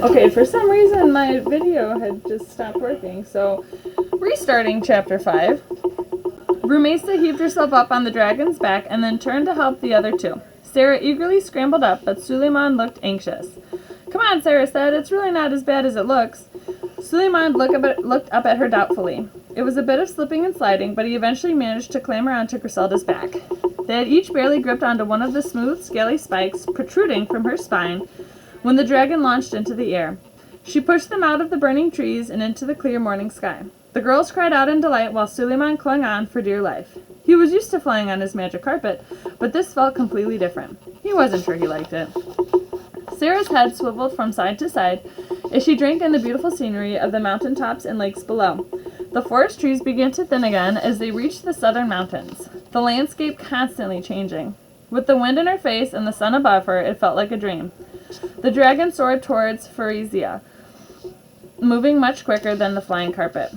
Okay, for some reason my video had just stopped working, so restarting chapter 5. Rumaysa heaved herself up on the dragon's back and then turned to help the other two. Sarah eagerly scrambled up, but Suleiman looked anxious. Come on, Sarah said. It's really not as bad as it looks. Suleiman looked up at her doubtfully. It was a bit of slipping and sliding, but he eventually managed to clamber onto Griselda's back. They had each barely gripped onto one of the smooth, scaly spikes protruding from her spine when the dragon launched into the air. She pushed them out of the burning trees and into the clear morning sky. The girls cried out in delight while Suleiman clung on for dear life. He was used to flying on his magic carpet, but this felt completely different. He wasn't sure he liked it. Sarah's head swiveled from side to side as she drank in the beautiful scenery of the mountain tops and lakes below. The forest trees began to thin again as they reached the southern mountains, the landscape constantly changing. With the wind in her face and the sun above her, it felt like a dream. The dragon soared towards Fairytale, moving much quicker than the flying carpet.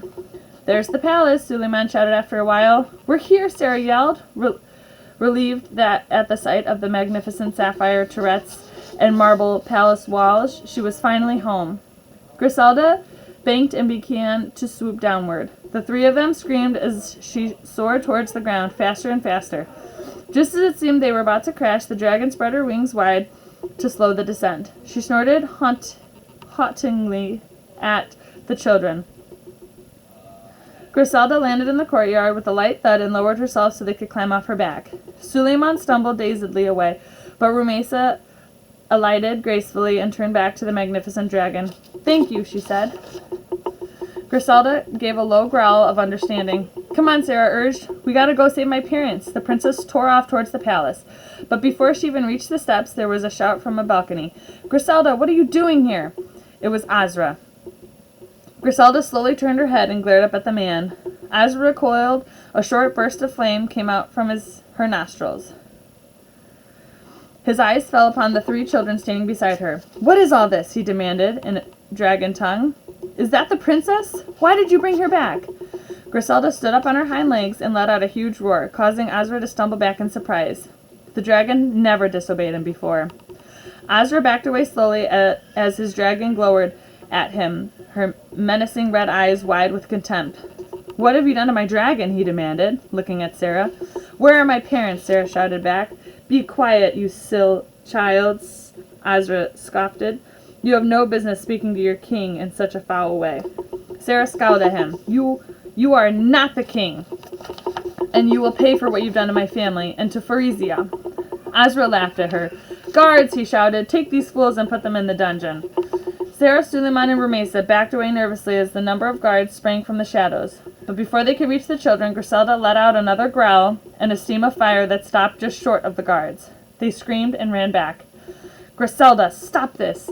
There's the palace, Suleiman shouted after a while. We're here, Sarah yelled, relieved that at the sight of the magnificent sapphire turrets and marble palace walls, she was finally home. Griselda banked and began to swoop downward. The three of them screamed as she soared towards the ground, faster and faster. Just as it seemed they were about to crash, the dragon spread her wings wide to slow the descent. She snorted hauntingly at the children. Griselda landed in the courtyard with a light thud and lowered herself so they could climb off her back. Suleiman stumbled dazedly away, but Rumaysa alighted gracefully and turned back to the magnificent dragon. Thank you, she said. Griselda gave a low growl of understanding. Come on, Sarah urged. We gotta go save my parents. The princess tore off towards the palace. But before she even reached the steps, there was a shout from a balcony. Griselda, what are you doing here? It was Azra. Griselda slowly turned her head and glared up at the man. Azra recoiled. A short burst of flame came out from her nostrils. His eyes fell upon the three children standing beside her. What is all this? He demanded in dragon tongue. Is that the princess? Why did you bring her back? Griselda stood up on her hind legs and let out a huge roar, causing Azra to stumble back in surprise. The dragon never disobeyed him before. Azra backed away slowly as his dragon glowered at him, her menacing red eyes wide with contempt. What have you done to my dragon? He demanded, looking at Sarah. Where are my parents? Sarah shouted back. Be quiet, you silly child, Azra scoffed. You have no business speaking to your king in such a foul way. Sarah scowled at him. You are not the king, and you will pay for what you've done to my family and to Fairytale. Azra laughed at her. Guards, he shouted, take these fools and put them in the dungeon. Sarah, Suleiman, and Rumaysa backed away nervously as the number of guards sprang from the shadows. But before they could reach the children, Griselda let out another growl and a stream of fire that stopped just short of the guards. They screamed and ran back. Griselda, stop this!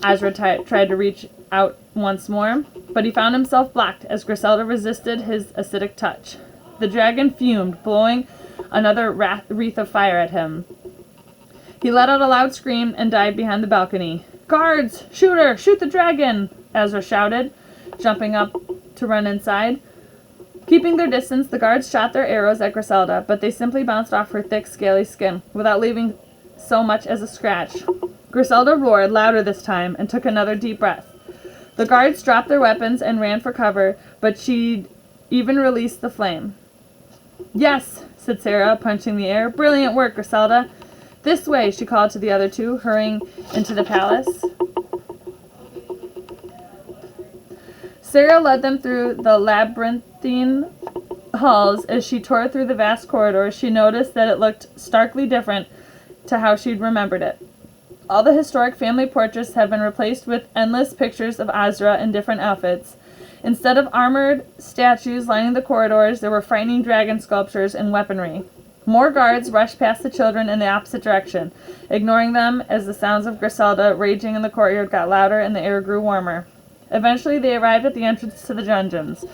Azra tried to reach out once more, but he found himself blocked as Griselda resisted his acidic touch. The dragon fumed, blowing another wreath of fire at him. He let out a loud scream and dived behind the balcony. Guards! Shoot her! Shoot the dragon! Azra shouted, jumping up to run inside. Keeping their distance, the guards shot their arrows at Griselda, but they simply bounced off her thick, scaly skin, without leaving so much as a scratch. Griselda roared louder this time and took another deep breath. The guards dropped their weapons and ran for cover, but she even released the flame. Yes, said Sarah, punching the air. Brilliant work, Griselda. This way, she called to the other two, hurrying into the palace. Sarah led them through the labyrinthine halls. As she tore through the vast corridors, she noticed that it looked starkly different to how she'd remembered it. All the historic family portraits had been replaced with endless pictures of Azra in different outfits. Instead of armored statues lining the corridors, there were frightening dragon sculptures and weaponry. More guards rushed past the children in the opposite direction, ignoring them as the sounds of Griselda raging in the courtyard got louder and the air grew warmer. Eventually they arrived at the entrance to the dungeons,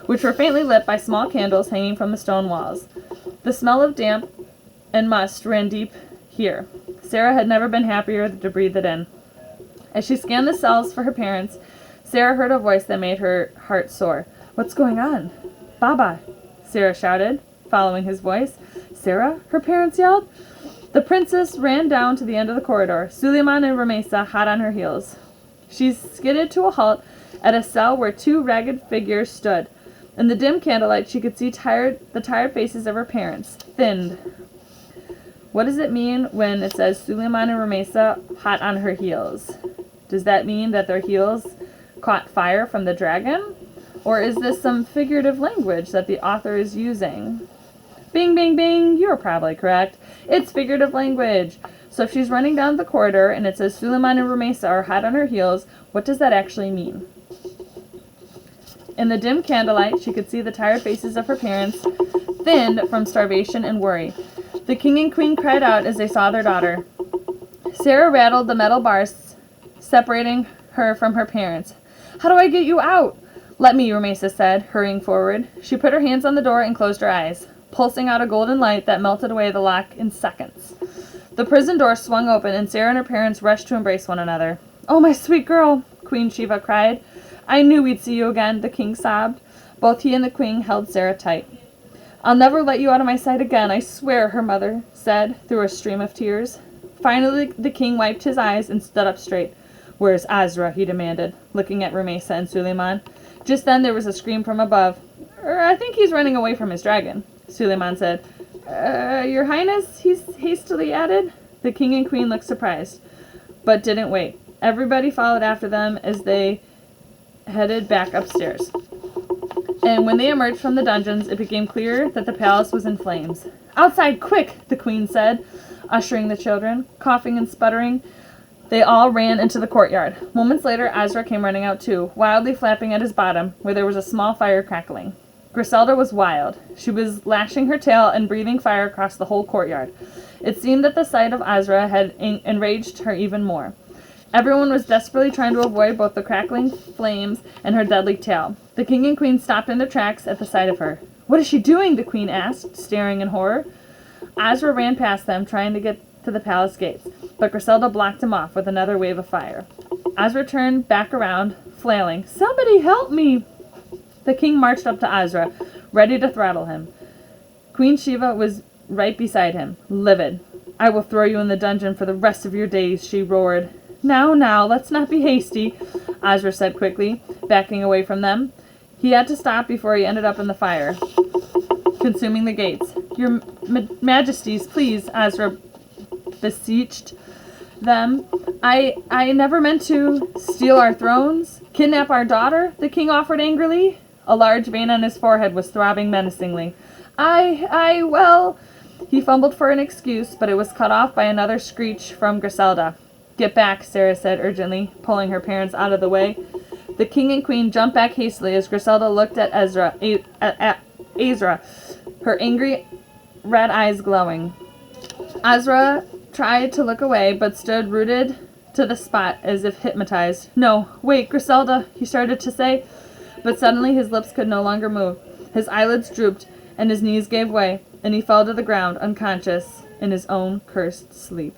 which were faintly lit by small candles hanging from the stone walls. The smell of damp and must ran deep here. Sarah had never been happier to breathe it in. As she scanned the cells for her parents, Sarah heard a voice that made her heart soar. What's going on? Baba, Sarah shouted, following his voice. Sarah? Her parents yelled. The princess ran down to the end of the corridor, Suleiman and Rumaysa hot on her heels. She skidded to a halt at a cell where two ragged figures stood. In the dim candlelight, she could see the tired faces of her parents, thinned. What does it mean when it says Suleiman and Rumaysa hot on her heels? Does that mean that their heels caught fire from the dragon? Or is this some figurative language that the author is using? Bing, bing, bing, you're probably correct. It's figurative language. So if she's running down the corridor and it says Suleiman and Rumaysa are hot on her heels, what does that actually mean? In the dim candlelight, she could see the tired faces of her parents, thinned from starvation and worry. The king and queen cried out as they saw their daughter. Sarah rattled the metal bars separating her from her parents. How do I get you out? Let me, Rumaysa said, hurrying forward. She put her hands on the door and closed her eyes, pulsing out a golden light that melted away the lock in seconds. The prison door swung open, and Sarah and her parents rushed to embrace one another. Oh, my sweet girl, Queen Shiva cried. I knew we'd see you again, the king sobbed. Both he and the queen held Sarah tight. I'll never let you out of my sight again, I swear, her mother said through a stream of tears. Finally, the king wiped his eyes and stood up straight. Where's Azra? He demanded, looking at Rumaysa and Suleiman. Just then there was a scream from above. I think he's running away from his dragon, Suleiman said. Your Highness, he hastily added. The king and queen looked surprised, but didn't wait. Everybody followed after them as they headed back upstairs. And when they emerged from the dungeons, it became clear that the palace was in flames. Outside, quick, the queen said, ushering the children. Coughing and sputtering, they all ran into the courtyard. Moments later, Azra came running out too, wildly flapping at his bottom, where there was a small fire crackling. Griselda was wild. She was lashing her tail and breathing fire across the whole courtyard. It seemed that the sight of Azra had enraged her even more. Everyone was desperately trying to avoid both the crackling flames and her deadly tail. The king and queen stopped in their tracks at the sight of her. What is she doing? The queen asked, staring in horror. Azra ran past them, trying to get to the palace gates, but Griselda blocked him off with another wave of fire. Azra turned back around, flailing. Somebody help me! The king marched up to Azra, ready to throttle him. Queen Shiva was right beside him, livid. I will throw you in the dungeon for the rest of your days, she roared. Now, let's not be hasty, Azra said quickly, backing away from them. He had to stop before he ended up in the fire, consuming the gates. Your Majesties, please, Azra beseeched them. I never meant to steal our thrones, kidnap our daughter, the king offered angrily. A large vein on his forehead was throbbing menacingly. Well... He fumbled for an excuse, but it was cut off by another screech from Griselda. Get back, Sarah said urgently, pulling her parents out of the way. The king and queen jumped back hastily as Griselda looked at Azra, her angry red eyes glowing. Azra tried to look away, but stood rooted to the spot as if hypnotized. No, wait, Griselda, he started to say, but suddenly his lips could no longer move. His eyelids drooped, and his knees gave way, and he fell to the ground, unconscious, in his own cursed sleep.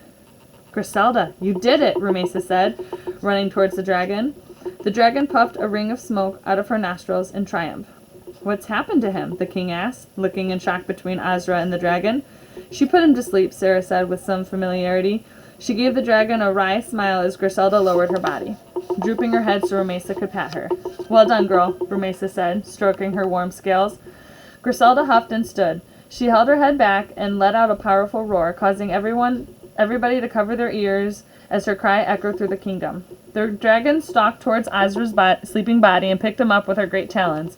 Griselda, you did it, Rumaysa said, running towards the dragon. The dragon puffed a ring of smoke out of her nostrils in triumph. What's happened to him? The king asked, looking in shock between Azra and the dragon. She put him to sleep, Sarah said with some familiarity. She gave the dragon a wry smile as Griselda lowered her body, drooping her head so Rumaysa could pat her. Well done, girl, Rumaysa said, stroking her warm scales. Griselda huffed and stood. She held her head back and let out a powerful roar, causing everybody to cover their ears as her cry echoed through the kingdom. The dragon stalked towards Azra's sleeping body and picked him up with her great talons.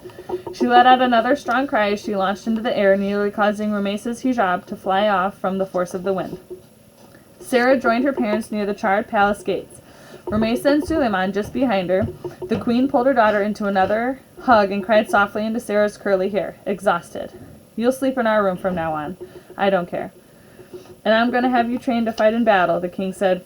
She let out another strong cry as she launched into the air, nearly causing Rumaysa's hijab to fly off from the force of the wind. Sarah joined her parents near the charred palace gates. Rumaysa and Suleiman just behind her. The queen pulled her daughter into another hug and cried softly into Sarah's curly hair, exhausted. You'll sleep in our room from now on. I don't care. And I'm going to have you trained to fight in battle, the king said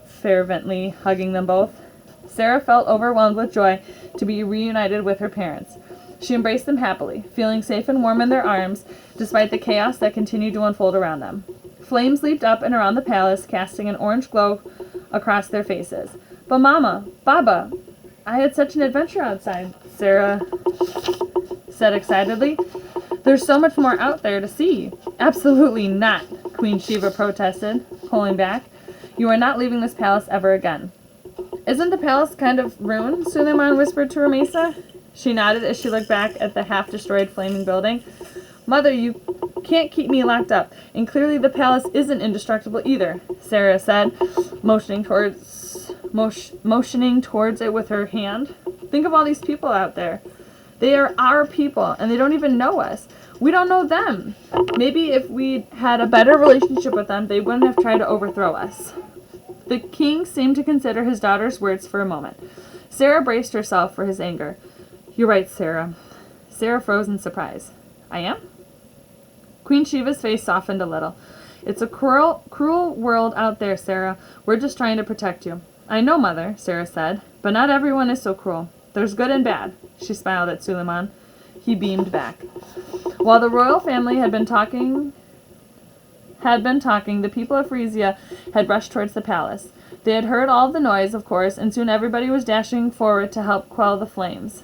fervently, hugging them both. Sarah felt overwhelmed with joy to be reunited with her parents. She embraced them happily, feeling safe and warm in their arms, despite the chaos that continued to unfold around them. Flames leaped up and around the palace, casting an orange glow across their faces. But Mama, Baba, I had such an adventure outside, Sarah said excitedly. There's so much more out there to see. Absolutely not, Queen Shiva protested, pulling back. You are not leaving this palace ever again. Isn't the palace kind of ruined? Suleiman whispered to Rumaysa. She nodded as she looked back at the half-destroyed flaming building. Mother, you can't keep me locked up, and clearly the palace isn't indestructible either, Sarah said, motioning towards it with her hand. Think of all these people out there. They are our people, and they don't even know us. We don't know them. Maybe if we had a better relationship with them, they wouldn't have tried to overthrow us. The king seemed to consider his daughter's words for a moment. Sarah braced herself for his anger. You're right, Sarah. Sarah froze in surprise. I am? Queen Shiva's face softened a little. It's a cruel world out there, Sarah. We're just trying to protect you. I know, Mother, Sarah said, but not everyone is so cruel. There's good and bad. She smiled at Suleiman. He beamed back. While the royal family had been talking, the people of Frisia had rushed towards the palace. They had heard all the noise, of course, and soon everybody was dashing forward to help quell the flames.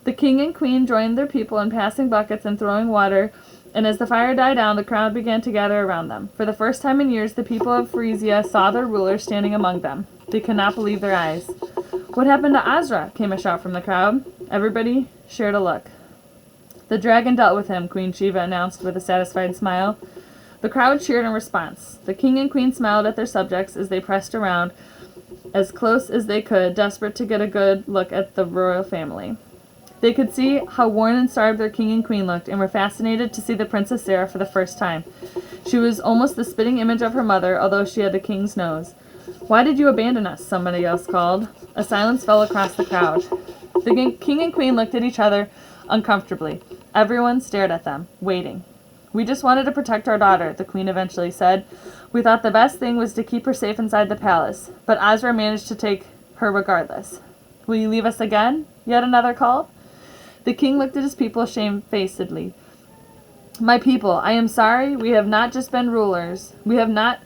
The king and queen joined their people in passing buckets and throwing water, and as the fire died down, the crowd began to gather around them. For the first time in years, the people of Frisia saw their ruler standing among them. They could not believe their eyes. What happened to Azra? Came a shout from the crowd. Everybody shared a look. The dragon dealt with him, Queen Shiva announced with a satisfied smile. The crowd cheered in response. The king and queen smiled at their subjects as they pressed around as close as they could, desperate to get a good look at the royal family. They could see how worn and starved their king and queen looked, and were fascinated to see the Princess Sarah for the first time. She was almost the spitting image of her mother, although she had the king's nose. Why did you abandon us? Somebody else called. A silence fell across the crowd. The king and queen looked at each other uncomfortably. Everyone stared at them, waiting. We just wanted to protect our daughter, the queen eventually said. We thought the best thing was to keep her safe inside the palace, but Azra managed to take her regardless. Will you leave us again? Yet another call. The king looked at his people shamefacedly. My people, I am sorry, we have not just been rulers. We have not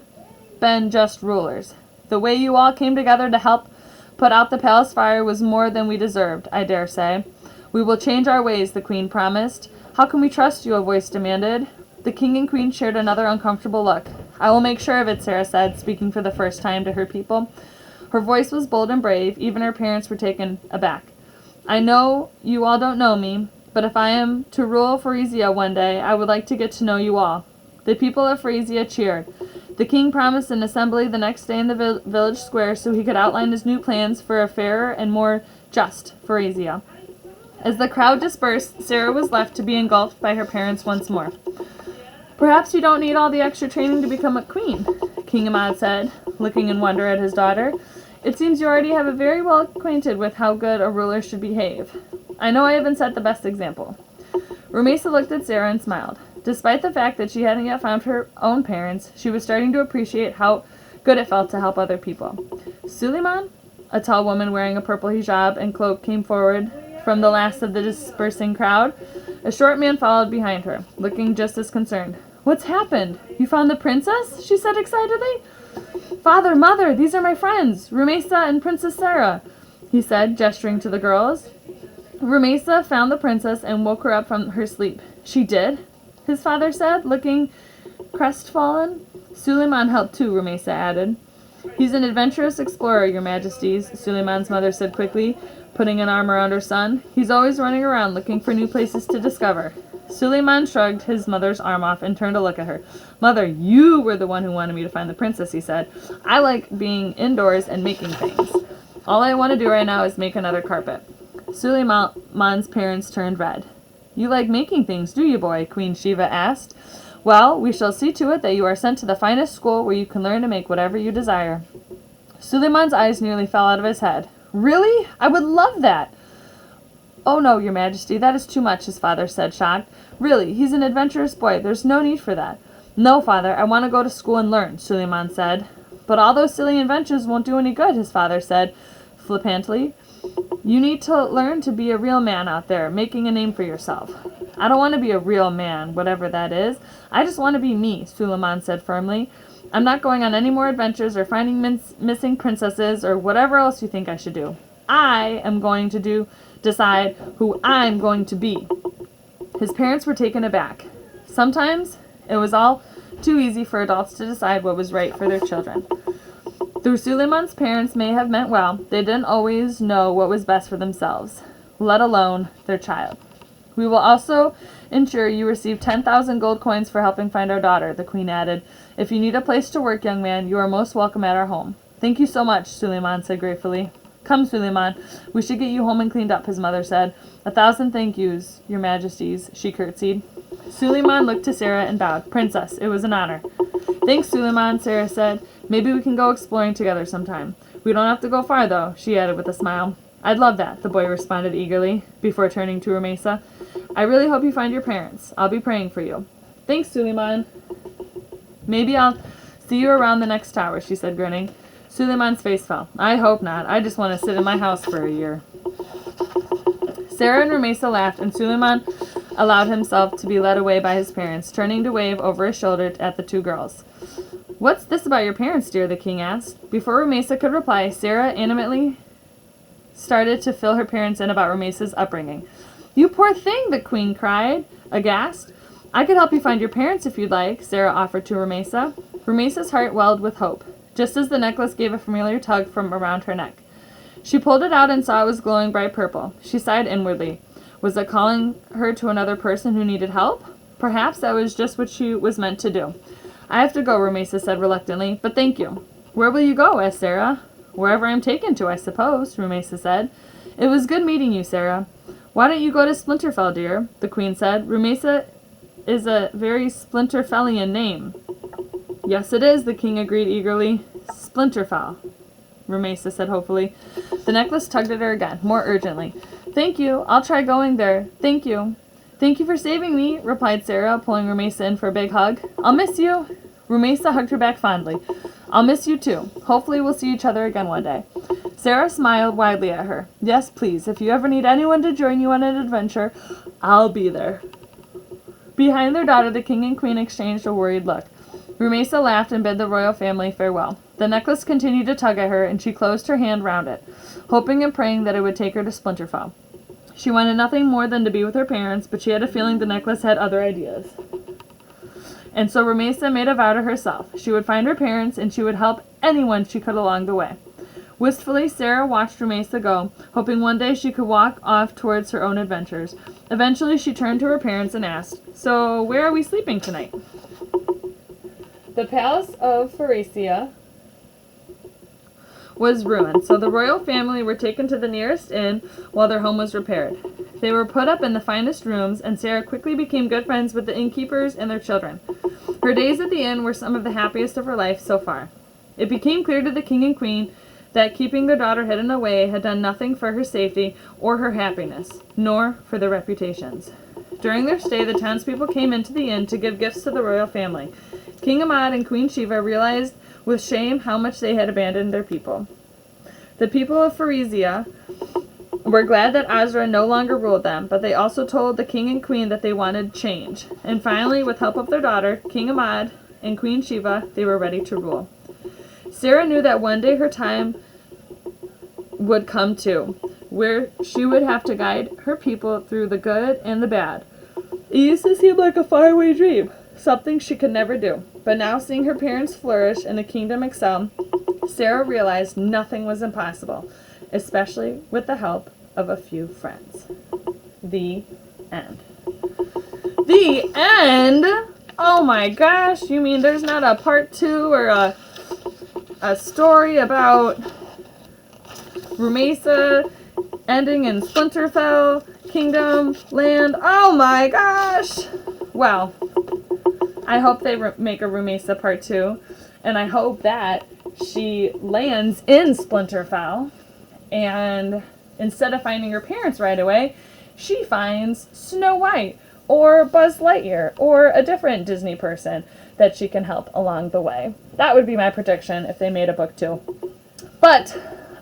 been just rulers. The way you all came together to help put out the palace fire was more than we deserved, I dare say. We will change our ways, the queen promised. How can we trust you? A voice demanded. The king and queen shared another uncomfortable look. I will make sure of it, Sarah said, speaking for the first time to her people. Her voice was bold and brave. Even her parents were taken aback. I know you all don't know me, but if I am to rule Frisia one day, I would like to get to know you all. The people of Frisia cheered. The king promised an assembly the next day in the village square so he could outline his new plans for a fairer and more just Frisia. As the crowd dispersed, Sarah was left to be engulfed by her parents once more. Perhaps you don't need all the extra training to become a queen, King Ahmad said, looking in wonder at his daughter. It seems you already have a very well acquainted with how good a ruler should behave. I know I haven't set the best example. Rumaysa looked at Sarah and smiled. Despite the fact that she hadn't yet found her own parents, she was starting to appreciate how good it felt to help other people. Suleiman, a tall woman wearing a purple hijab and cloak, came forward from the last of the dispersing crowd. A short man followed behind her, looking just as concerned. What's happened? You found the princess? She said excitedly. Father, mother, these are my friends, Rumaysa and Princess Sarah, he said, gesturing to the girls. Rumaysa found the princess and woke her up from her sleep. She did? His father said, looking crestfallen. Suleiman helped too, Rumaysa added. He's an adventurous explorer, your majesties, Suleiman's mother said quickly, putting an arm around her son. He's always running around looking for new places to discover. Suleiman shrugged his mother's arm off and turned to look at her. Mother, you were the one who wanted me to find the princess, he said. I like being indoors and making things. All I want to do right now is make another carpet. Suleiman's parents turned red. You like making things, do you, boy? Queen Shiva asked. Well, we shall see to it that you are sent to the finest school where you can learn to make whatever you desire. Suleiman's eyes nearly fell out of his head. Really? I would love that. Oh no, your majesty, that is too much, his father said, shocked. Really, he's an adventurous boy. There's no need for that. No, father, I want to go to school and learn, Suleiman said. But all those silly inventions won't do any good, his father said, flippantly. You need to learn to be a real man out there, making a name for yourself. I don't want to be a real man, whatever that is. I just want to be me, Suleiman said firmly. I'm not going on any more adventures or finding missing princesses or whatever else you think I should do. I am going to decide who I'm going to be. His parents were taken aback. Sometimes it was all too easy for adults to decide what was right for their children. Though Suleiman's parents may have meant well, they didn't always know what was best for themselves, let alone their child. We will also ensure you receive 10,000 gold coins for helping find our daughter, the queen added. If you need a place to work, young man, you are most welcome at our home. Thank you so much, Suleiman said gratefully. Come, Suleiman, we should get you home and cleaned up, his mother said. 1,000 thank yous, your majesties, she curtsied. Suleiman looked to Sarah and bowed. Princess, it was an honor. Thanks, Suleiman, Sarah said. Maybe we can go exploring together sometime. We don't have to go far, though, she added with a smile. I'd love that, the boy responded eagerly, before turning to Rumaysa. I really hope you find your parents. I'll be praying for you. Thanks, Suleiman. Maybe I'll see you around the next tower, she said, grinning. Suleiman's face fell. I hope not. I just want to sit in my house for a year. Sarah and Rumaysa laughed, and Suleiman allowed himself to be led away by his parents, turning to wave over his shoulder at the two girls. What's this about your parents, dear? The king asked. Before Rumaysa could reply, Sarah animately started to fill her parents in about Rumaysa's upbringing. You poor thing, the queen cried, aghast. I could help you find your parents if you'd like, Sarah offered to Rumaysa. Rumaysa's heart welled with hope, just as the necklace gave a familiar tug from around her neck. She pulled it out and saw it was glowing bright purple. She sighed inwardly. Was it calling her to another person who needed help? Perhaps that was just what she was meant to do. I have to go, Rumaysa said reluctantly, but thank you. Where will you go? Asked Sarah. Wherever I'm taken to, I suppose, Rumaysa said. It was good meeting you, Sarah. Why don't you go to Splinterfell, dear? The queen said. Rumaysa is a very Splinterfellian name. Yes, it is, the king agreed eagerly. Splinterfell, Rumaysa said hopefully. The necklace tugged at her again, more urgently. Thank you. I'll try going there. Thank you. Thank you for saving me, replied Sarah, pulling Rumaysa in for a big hug. I'll miss you. Rumaysa hugged her back fondly. I'll miss you too. Hopefully we'll see each other again one day. Sarah smiled widely at her. Yes, please. If you ever need anyone to join you on an adventure, I'll be there. Behind their daughter, the king and queen exchanged a worried look. Rumaysa laughed and bid the royal family farewell. The necklace continued to tug at her, and she closed her hand round it, hoping and praying that it would take her to Splinterfell. She wanted nothing more than to be with her parents, but she had a feeling the necklace had other ideas. And so Rumaysa made a vow to herself. She would find her parents, and she would help anyone she could along the way. Wistfully, Sarah watched Rumaysa go, hoping one day she could walk off towards her own adventures. Eventually, she turned to her parents and asked, So, where are we sleeping tonight? The palace of Fairytale was ruined, so the royal family were taken to the nearest inn while their home was repaired. They were put up in the finest rooms, and Sarah quickly became good friends with the innkeepers and their children. Her days at the inn were some of the happiest of her life so far. It became clear to the king and queen that keeping their daughter hidden away had done nothing for her safety or her happiness, nor for their reputations. During their stay, the townspeople came into the inn to give gifts to the royal family. King Ahmad and Queen Shiva realized with shame how much they had abandoned their people. The people of Fairytale were glad that Azra no longer ruled them, but they also told the king and queen that they wanted change. And finally, with help of their daughter, King Ahmad and Queen Shiva, they were ready to rule. Sarah knew that one day her time would come too, where she would have to guide her people through the good and the bad. It used to seem like a faraway dream, something she could never do. But now, seeing her parents flourish and the kingdom excel, Sarah realized nothing was impossible, especially with the help of a few friends. The end. The end? Oh my gosh, you mean there's not a part 2 or a story about Rumaysa ending in Splinterfell, Kingdom, Land? Oh my gosh! Well, I hope they make a Rumaysa part 2, and I hope that she lands in Splinterfell, and instead of finding her parents right away, she finds Snow White, or Buzz Lightyear, or a different Disney person that she can help along the way. That would be my prediction if they made a book 2. But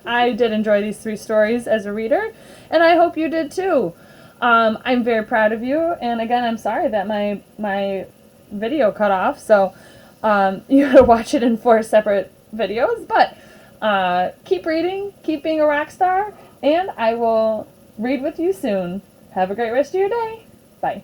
I did enjoy these 3 stories as a reader, and I hope you did too. I'm very proud of you, and again, I'm sorry that my video cut off, so you had to watch it in 4 separate videos, but keep reading, keep being a rock star, and I will read with you soon. Have a great rest of your day. Bye.